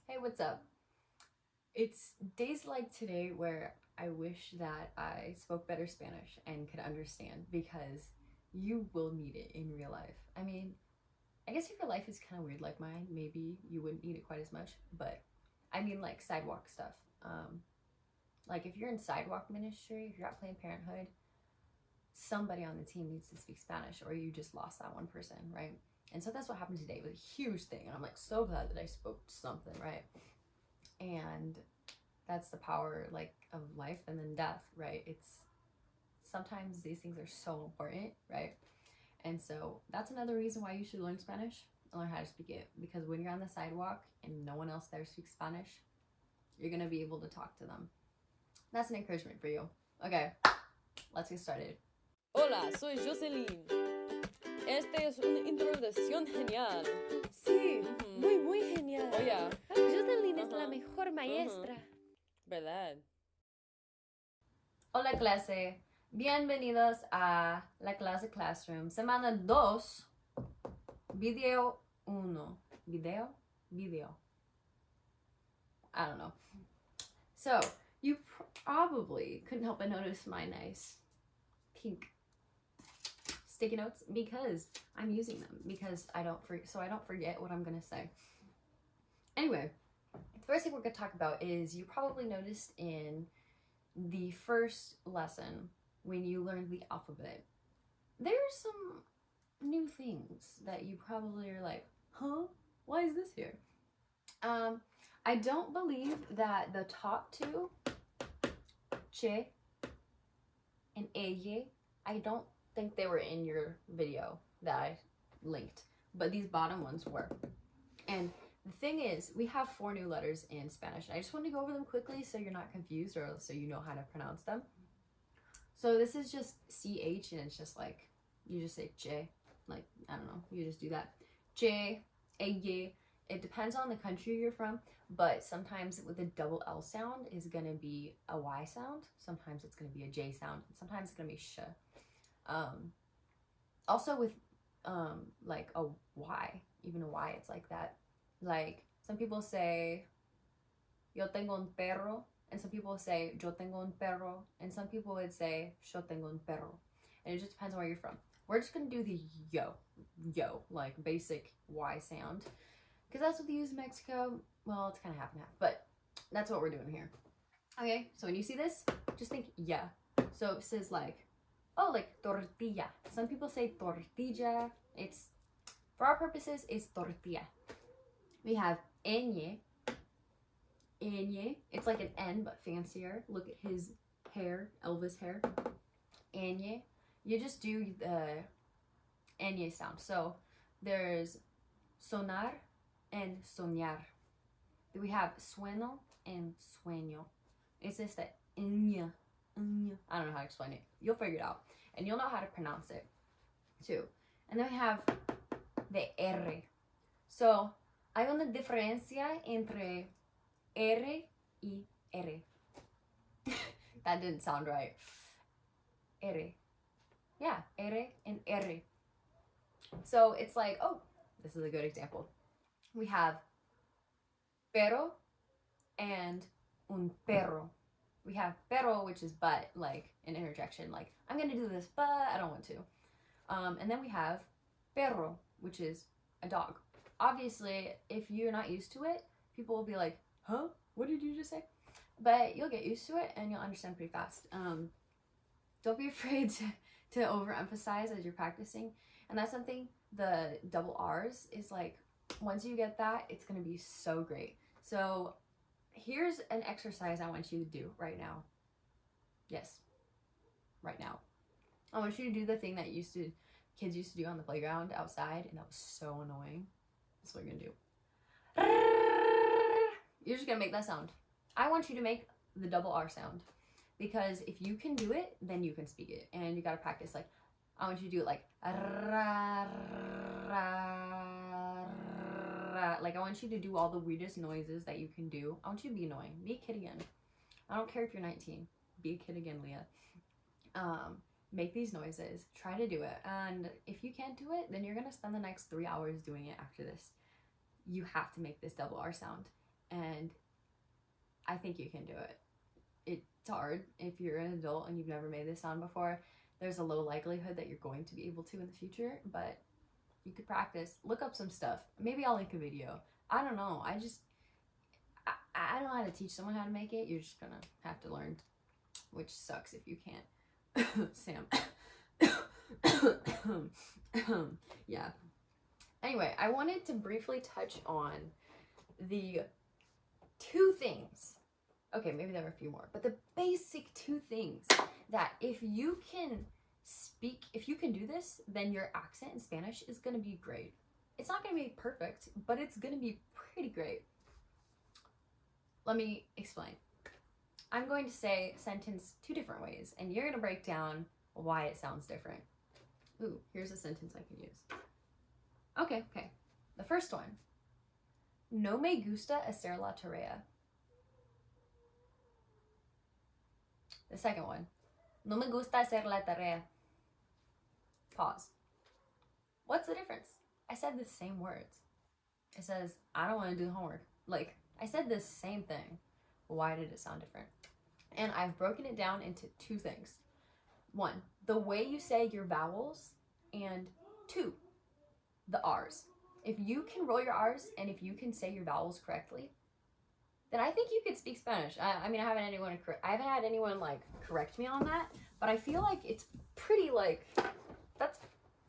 Hey, what's up? It's days like today where I wish that I spoke better Spanish and could understand because you will need it in real life. I mean, I guess if your life is kind of weird like mine, maybe you wouldn't need it quite as much, but I mean like sidewalk stuff. Like if you're in sidewalk ministry, if you're at Planned Parenthood, somebody on the team needs to speak Spanish or you just lost that one person, right? And so that's what happened today. It was a huge thing. And I'm like so glad that I spoke something, right? And that's the power like of life and then death, right? It's sometimes these things are so important, right? And so that's another reason why you should learn Spanish, learn how to speak it, because when you're on the sidewalk and no one else there speaks Spanish, you're gonna be able to talk to them. That's an encouragement for you. Okay, let's get started. Hola, soy Jocelyn. Esta es una introducción genial. Sí, muy genial. Oh, yeah. Jocelyn es la mejor maestra. ¿Verdad? Hola clase, bienvenidos a la clase Classroom, semana 2, video 1. Video. I don't know. So, you probably couldn't help but notice my nice pink sticky notes because I'm using them because I don't forget what I'm gonna say. Anyway, the first thing we're gonna talk about is you probably noticed in the first lesson when you learned the alphabet, there's some new things that you probably are like, huh? Why is this here? I don't believe that the top two, che and ella, I don't think they were in your video that I linked, but these bottom ones were. And the thing is, we have 4 new letters in Spanish. I just want to go over them quickly so you're not confused or so you know how to pronounce them. So this is just CH and it's just like, you just say che, like, I don't know, you just do that. Che, ella. It depends on the country you're from, but sometimes with a double L sound is going to be a Y sound. Sometimes it's going to be a J sound. And sometimes it's going to be sh. Also with like a Y, even a Y, it's like that. Like some people say yo tengo un perro, and some people say yo tengo un perro, and some people would say yo tengo un perro. And it just depends on where you're from. We're just gonna do the yo, like basic Y sound, because that's what they use in Mexico. Well, it's kind of half and half, but that's what we're doing here. Okay, so when you see this, just think yeah. So it says like, oh, like tortilla. Some people say tortilla. It's, for our purposes, it's tortilla. We have ñ. It's like an N but fancier. Look at his hair, Elvis hair. Ñ. You just do the ñ sound. So there's sonar and soñar. We have sueno and sueño. It's just that ñ. I don't know how to explain it. You'll figure it out. And you'll know how to pronounce it too. And then we have the R. So hay una diferencia entre R y R. That didn't sound right. R. Yeah, R and R. So it's like, oh, this is a good example. We have pero and un perro. We have pero, which is but, like an interjection, like I'm gonna do this, but I don't want to. And then we have perro, which is a dog. Obviously, if you're not used to it, people will be like, huh? What did you just say? But you'll get used to it and you'll understand pretty fast. Don't be afraid to overemphasize as you're practicing. And that's something, the double R's is like, once you get that, it's gonna be so great. So here's an exercise I want you to do right now. Yes, right now. I want you to do the thing that kids used to do on the playground outside, and that was so annoying. That's what you're gonna do. You're just gonna make that sound. I want you to make the double R sound, because if you can do it, then you can speak it, and you gotta practice. Like, I want you to do it like ra, ra, ra. Like, I want you to do all the weirdest noises that you can do. I want you to be annoying. Be a kid again. I don't care if you're 19. Be a kid again, Leah. Make these noises. Try to do it. And if you can't do it, then you're gonna spend the next 3 hours doing it after this. You have to make this double R sound. and I think you can do it. It's hard if you're an adult and you've never made this sound before. There's a low likelihood that you're going to be able to in the future, but you could practice. Look up some stuff. Maybe I'll link a video. I don't know. I don't know how to teach someone how to make it. You're just gonna have to learn, which sucks if you can't. Sam. Yeah. Anyway, I wanted to briefly touch on the two things. Okay, maybe there were a few more, but the basic two things that if you can do this, then your accent in Spanish is gonna be great. It's not gonna be perfect, but it's gonna be pretty great. Let me explain. I'm going to say a sentence two different ways, and you're gonna break down why it sounds different. Ooh, here's a sentence I can use. Okay. The first one. No me gusta hacer la tarea. The second one. No me gusta hacer la tarea. Pause. What's the difference? I said the same words. It says, I don't want to do the homework. Like, I said the same thing. Why did it sound different? And I've broken it down into two things. One, the way you say your vowels, and two, the R's. If you can roll your R's and if you can say your vowels correctly, then I think you could speak Spanish. I mean, I haven't had anyone like correct me on that, but I feel like it's pretty like, that's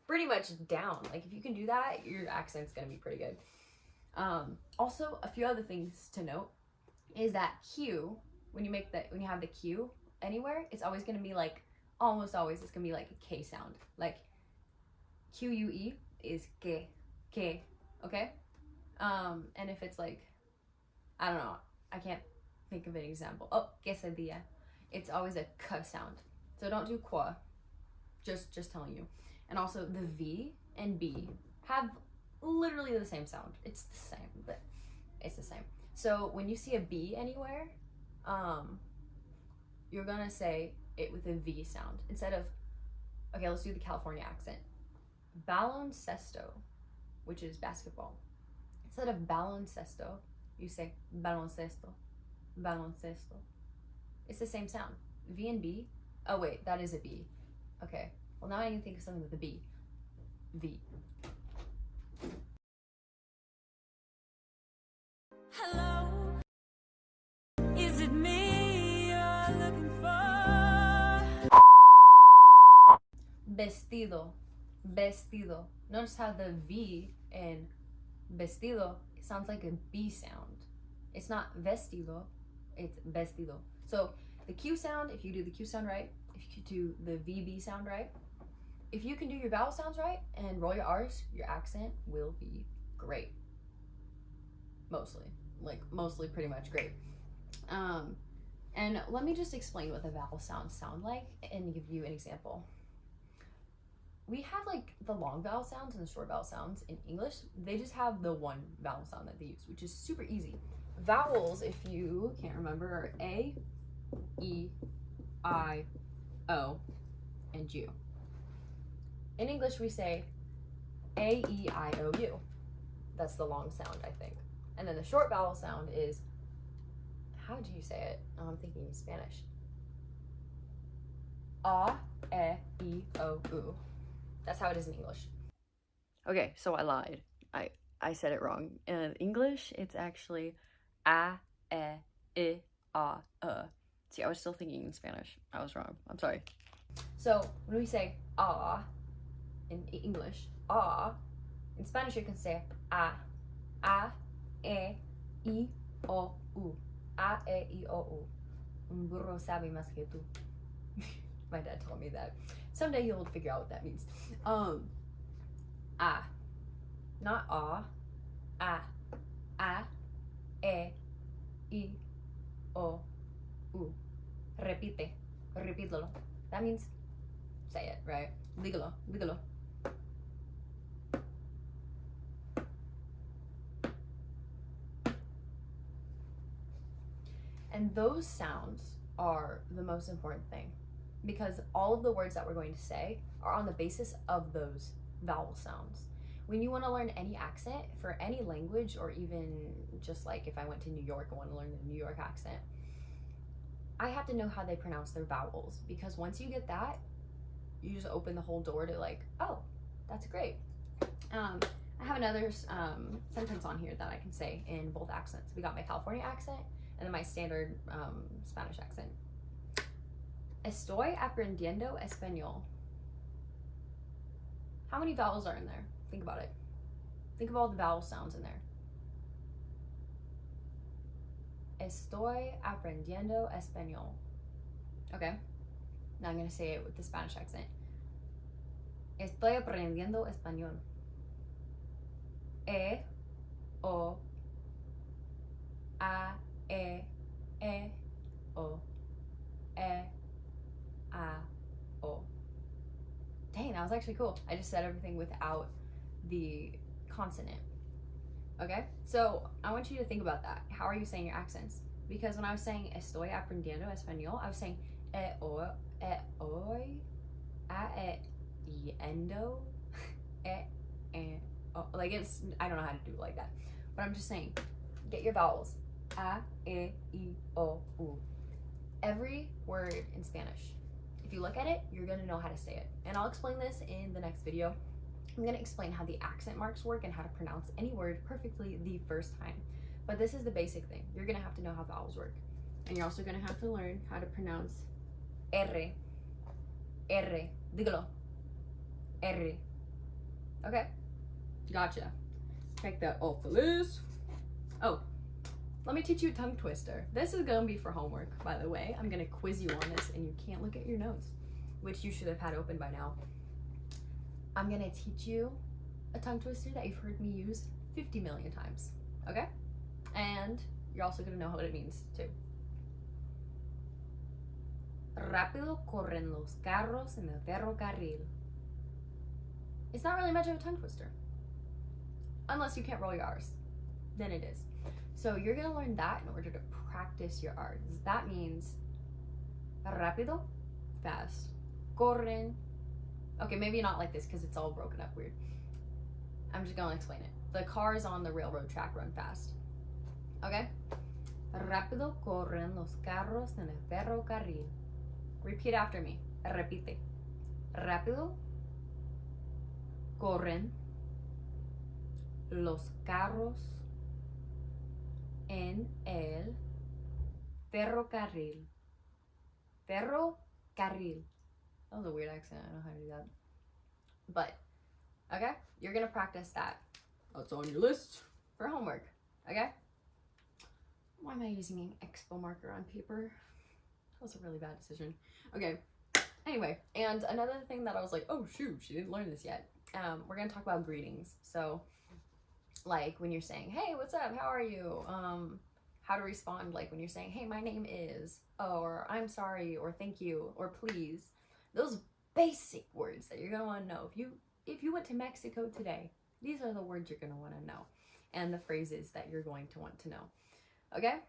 pretty much down. Like if you can do that, your accent's gonna be pretty good. Also, a few other things to note is that Q, when you have the Q anywhere, it's always gonna be like, almost always, it's gonna be like a K sound. Like QUE is que, okay? And if it's like, I don't know, I can't think of an example. Oh, quesadilla. It's always a K sound. So don't do qua. Just telling you. And also the V and B have literally the same sound. It's the same, but it's the same. So when you see a B anywhere, you're gonna say it with a V sound instead of, okay, let's do the California accent. Baloncesto, which is basketball. Instead of baloncesto, you say baloncesto. It's the same sound. V and B. Oh wait, that is a B. Okay. Well, now I need to think of something with a B. V. Hello, is it me you're looking for? Vestido. Notice how the V in vestido sounds like a B sound. It's not vestido, it's vestido. So the Q sound, if you do the Q sound right, if you do the VB sound right, if you can do your vowel sounds right and roll your R's, your accent will be great. Mostly pretty much great. And let me just explain what the vowel sounds sound like and give you an example. We have like the long vowel sounds and the short vowel sounds in English. They just have the one vowel sound that they use, which is super easy. Vowels, if you can't remember, are A, E, I, O, and U. In English, we say A, E, I, O, U. That's the long sound, I think. And then the short vowel sound is, how do you say it? Oh, I'm thinking Spanish. A, E, I, O, U. That's how it is in English. Okay, so I lied. I said it wrong. In English, it's actually A, I, A. See, I was still thinking in Spanish. I was wrong. I'm sorry. So when we say in English, in Spanish you can say A, E, I, O, U. A, E, I, O, U. Un burro sabe más que tú. My dad told me that. Someday you'll figure out what that means. A. Not A. A, E, I, O, U. Repítelo. That means say it, right? Dígalo. And those sounds are the most important thing because all of the words that we're going to say are on the basis of those vowel sounds. when you want to learn any accent for any language, or even just like if I went to New York and want to learn the New York accent, I have to know how they pronounce their vowels, because once you get that, you just open the whole door to like, oh, that's great. I have another sentence on here that I can say in both accents. We got my California accent and then my standard Spanish accent. Estoy aprendiendo español. How many vowels are in there? Think about it. Think of all the vowel sounds in there. Estoy aprendiendo español. Okay. Now I'm going to say it with the Spanish accent. Estoy aprendiendo español. E, o, a, e, o, e, a, o. Dang, that was actually cool. I just said everything without the consonant. Okay, so I want you to think about that. How are you saying your accents? Because when I was saying estoy aprendiendo español, I was saying oy, endo, like it's, I don't know how to do it like that, but I'm just saying, get your vowels. A, e, I, o, u. Every word in Spanish, if you look at it, you're gonna know how to say it. And I'll explain this in the next video. I'm gonna explain how the accent marks work and how to pronounce any word perfectly the first time. But this is the basic thing. You're gonna have to know how vowels work. And you're also gonna have to learn how to pronounce R. Dígalo. R. Okay? Gotcha. Check that off the list. Oh, let me teach you a tongue twister. This is gonna be for homework, by the way. I'm gonna quiz you on this and you can't look at your notes, which you should have had open by now. I'm gonna teach you a tongue twister that you've heard me use 50 million times, okay? And you're also gonna know what it means too. Rápido corren los carros en el ferrocarril. It's not really much of a tongue twister. Unless you can't roll your R's, then it is. So you're gonna learn that in order to practice your R's. That means rápido, fast. Corren. Okay, maybe not like this because it's all broken up weird. I'm just gonna explain it. The cars on the railroad track run fast. Okay? Rápido corren los carros en el ferrocarril. Repeat after me. Repite. Rápido corren los carros en el ferrocarril. Ferrocarril. That was a weird accent. I don't know how to do that. But, okay? You're going to practice that. That's on your list for homework. Okay? Why am I using an expo marker on paper? That was a really bad decision. Okay. Anyway, and another thing that I was like, oh shoot, she didn't learn this yet. We're going to talk about greetings. So, like when you're saying, hey, what's up? How are you? How to respond, like when you're saying, hey, my name is, or I'm sorry, or thank you, or please. Those basic words that you're going to want to know. If you went to Mexico today, these are the words you're going to want to know, and the phrases that you're going to want to know. Okay?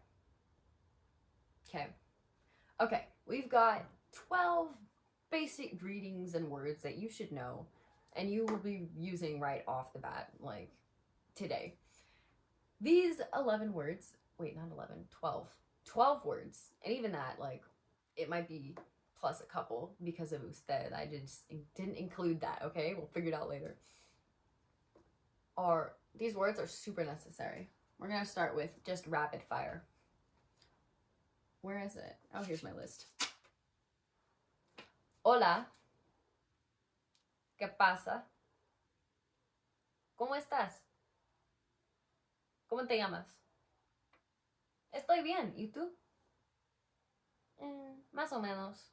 Okay, we've got 12 basic greetings and words that you should know, and you will be using right off the bat, like today. These 11 words, wait, not 11, 12 words, and even that, like, it might be plus a couple because of usted. I just didn't include that, okay? We'll figure it out later. These words are super necessary. We're going to start with just rapid fire. Where is it? Oh, here's my list. Hola. ¿Qué pasa? ¿Cómo estás? ¿Cómo te llamas? Estoy bien. ¿Y tú? Más o menos.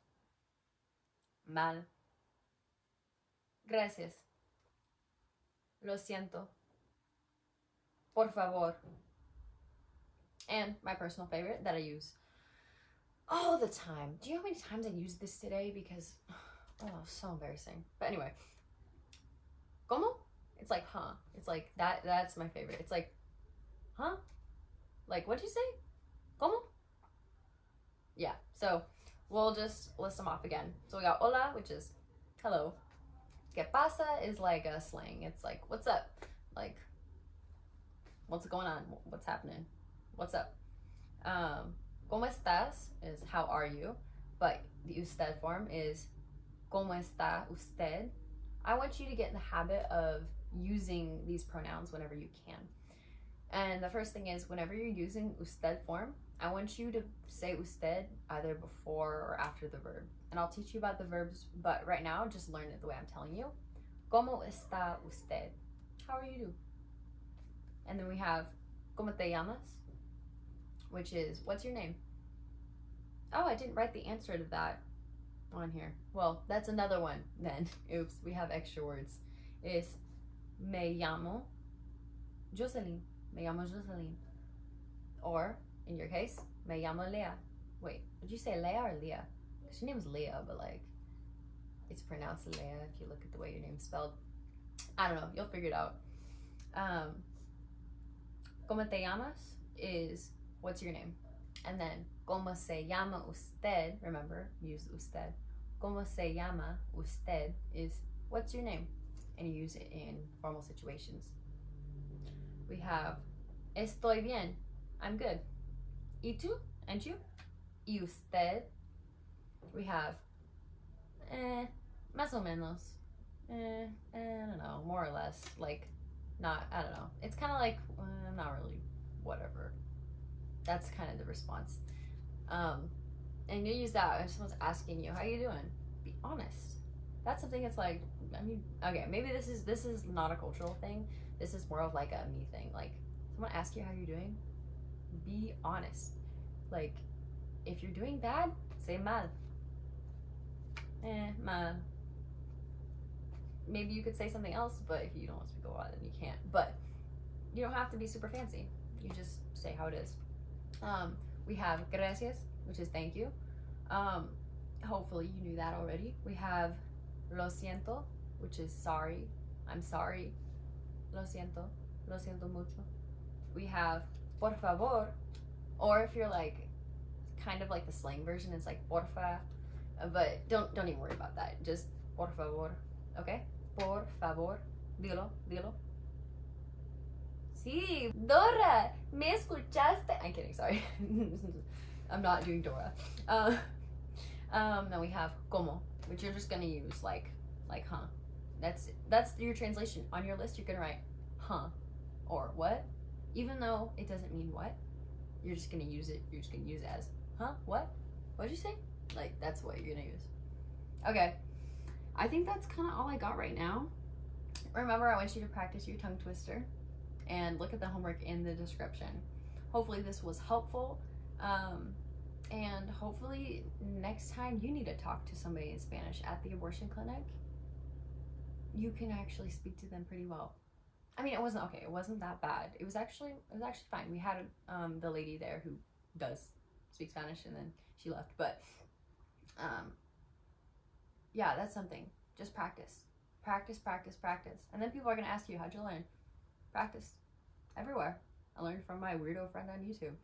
Mal. Gracias. Lo siento. Por favor. And my personal favorite that I use all the time. Do you know how many times I used this today? Because, oh, so embarrassing. But anyway. ¿Cómo? It's like, huh. It's like, that's my favorite. It's like, huh? Like, what'd you say? ¿Cómo? Yeah, so we'll just list them off again. So we got hola, which is hello. Que pasa is like a slang. It's like, what's up? Like, what's going on? What's happening? What's up? ¿Cómo estás is how are you? But the usted form is ¿Cómo está usted? I want you to get in the habit of using these pronouns whenever you can. And the first thing is, whenever you're using usted form, I want you to say usted either before or after the verb. And I'll teach you about the verbs, but right now, just learn it the way I'm telling you. ¿Cómo está usted? How are you? And then we have ¿Cómo te llamas? Which is, what's your name? Oh, I didn't write the answer to that on here. Well, that's another one then. Oops, we have extra words. It's me llamo Jocelyn. Me llamo Jocelyn. Or, in your case, me llamo Leah. Wait, did you say Leah or Leah? Because your name is Leah, but like, it's pronounced Leah if you look at the way your name's spelled. I don't know, you'll figure it out. ¿Cómo te llamas? Is, what's your name? And then, ¿Cómo se llama usted? Remember, use usted. ¿Cómo se llama usted? Is, what's your name? And you use it in formal situations. We have, estoy bien. I'm good. ¿Y tú? And you? ¿Y usted? We have, más o menos. I don't know, more or less. Like, not, I don't know. It's kind of like, not really, whatever. That's kind of the response. And you use that if someone's asking you, how you doing? Be honest. That's something that's like, I mean, okay, maybe this is not a cultural thing. This is more of like a me thing. Like, someone asks you how you're doing, be honest. Like, if you're doing bad, say mal. Mal. Maybe you could say something else, but if you don't want to speak a lot, then you can't. But you don't have to be super fancy. You just say how it is. We have gracias, which is thank you. Hopefully you knew that already. We have lo siento, which is sorry. I'm sorry. Lo siento mucho. We have por favor, or if you're like kind of like the slang version, it's like porfa, but don't even worry about that. Just por favor, okay? Por favor, dilo. Sí, Dora, me escuchaste? I'm kidding, sorry. I'm not doing Dora. Then we have como, which you're just gonna use like huh. That's your translation. On your list, you're gonna write huh or what, even though it doesn't mean what. You're just gonna use it. You're just gonna use it as huh, what? What'd you say? Like, that's what you're gonna use. Okay, I think that's kind of all I got right now. Remember, I want you to practice your tongue twister and look at the homework in the description. Hopefully this was helpful. And hopefully next time you need to talk to somebody in Spanish at the abortion clinic, you can actually speak to them pretty well. I mean, it wasn't that bad. It was actually fine. We had the lady there who does speak Spanish, and then she left. But yeah, that's something. Just practice. And then people are gonna ask you, how'd you learn? Practice. Everywhere. I learned from my weirdo friend on YouTube,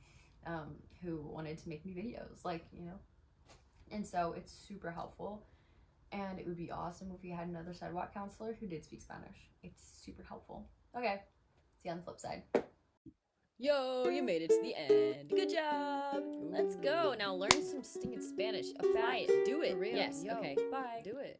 who wanted to make me videos, like, you know. And so it's super helpful. And it would be awesome if you had another sidewalk counselor who did speak Spanish. It's super helpful. Okay, see you on the flip side. Yo, you made it to the end. Good job. Let's go. Now learn some stinking Spanish. Apply it. Do it. For real. Yes. Yo. Okay. Bye. Do it.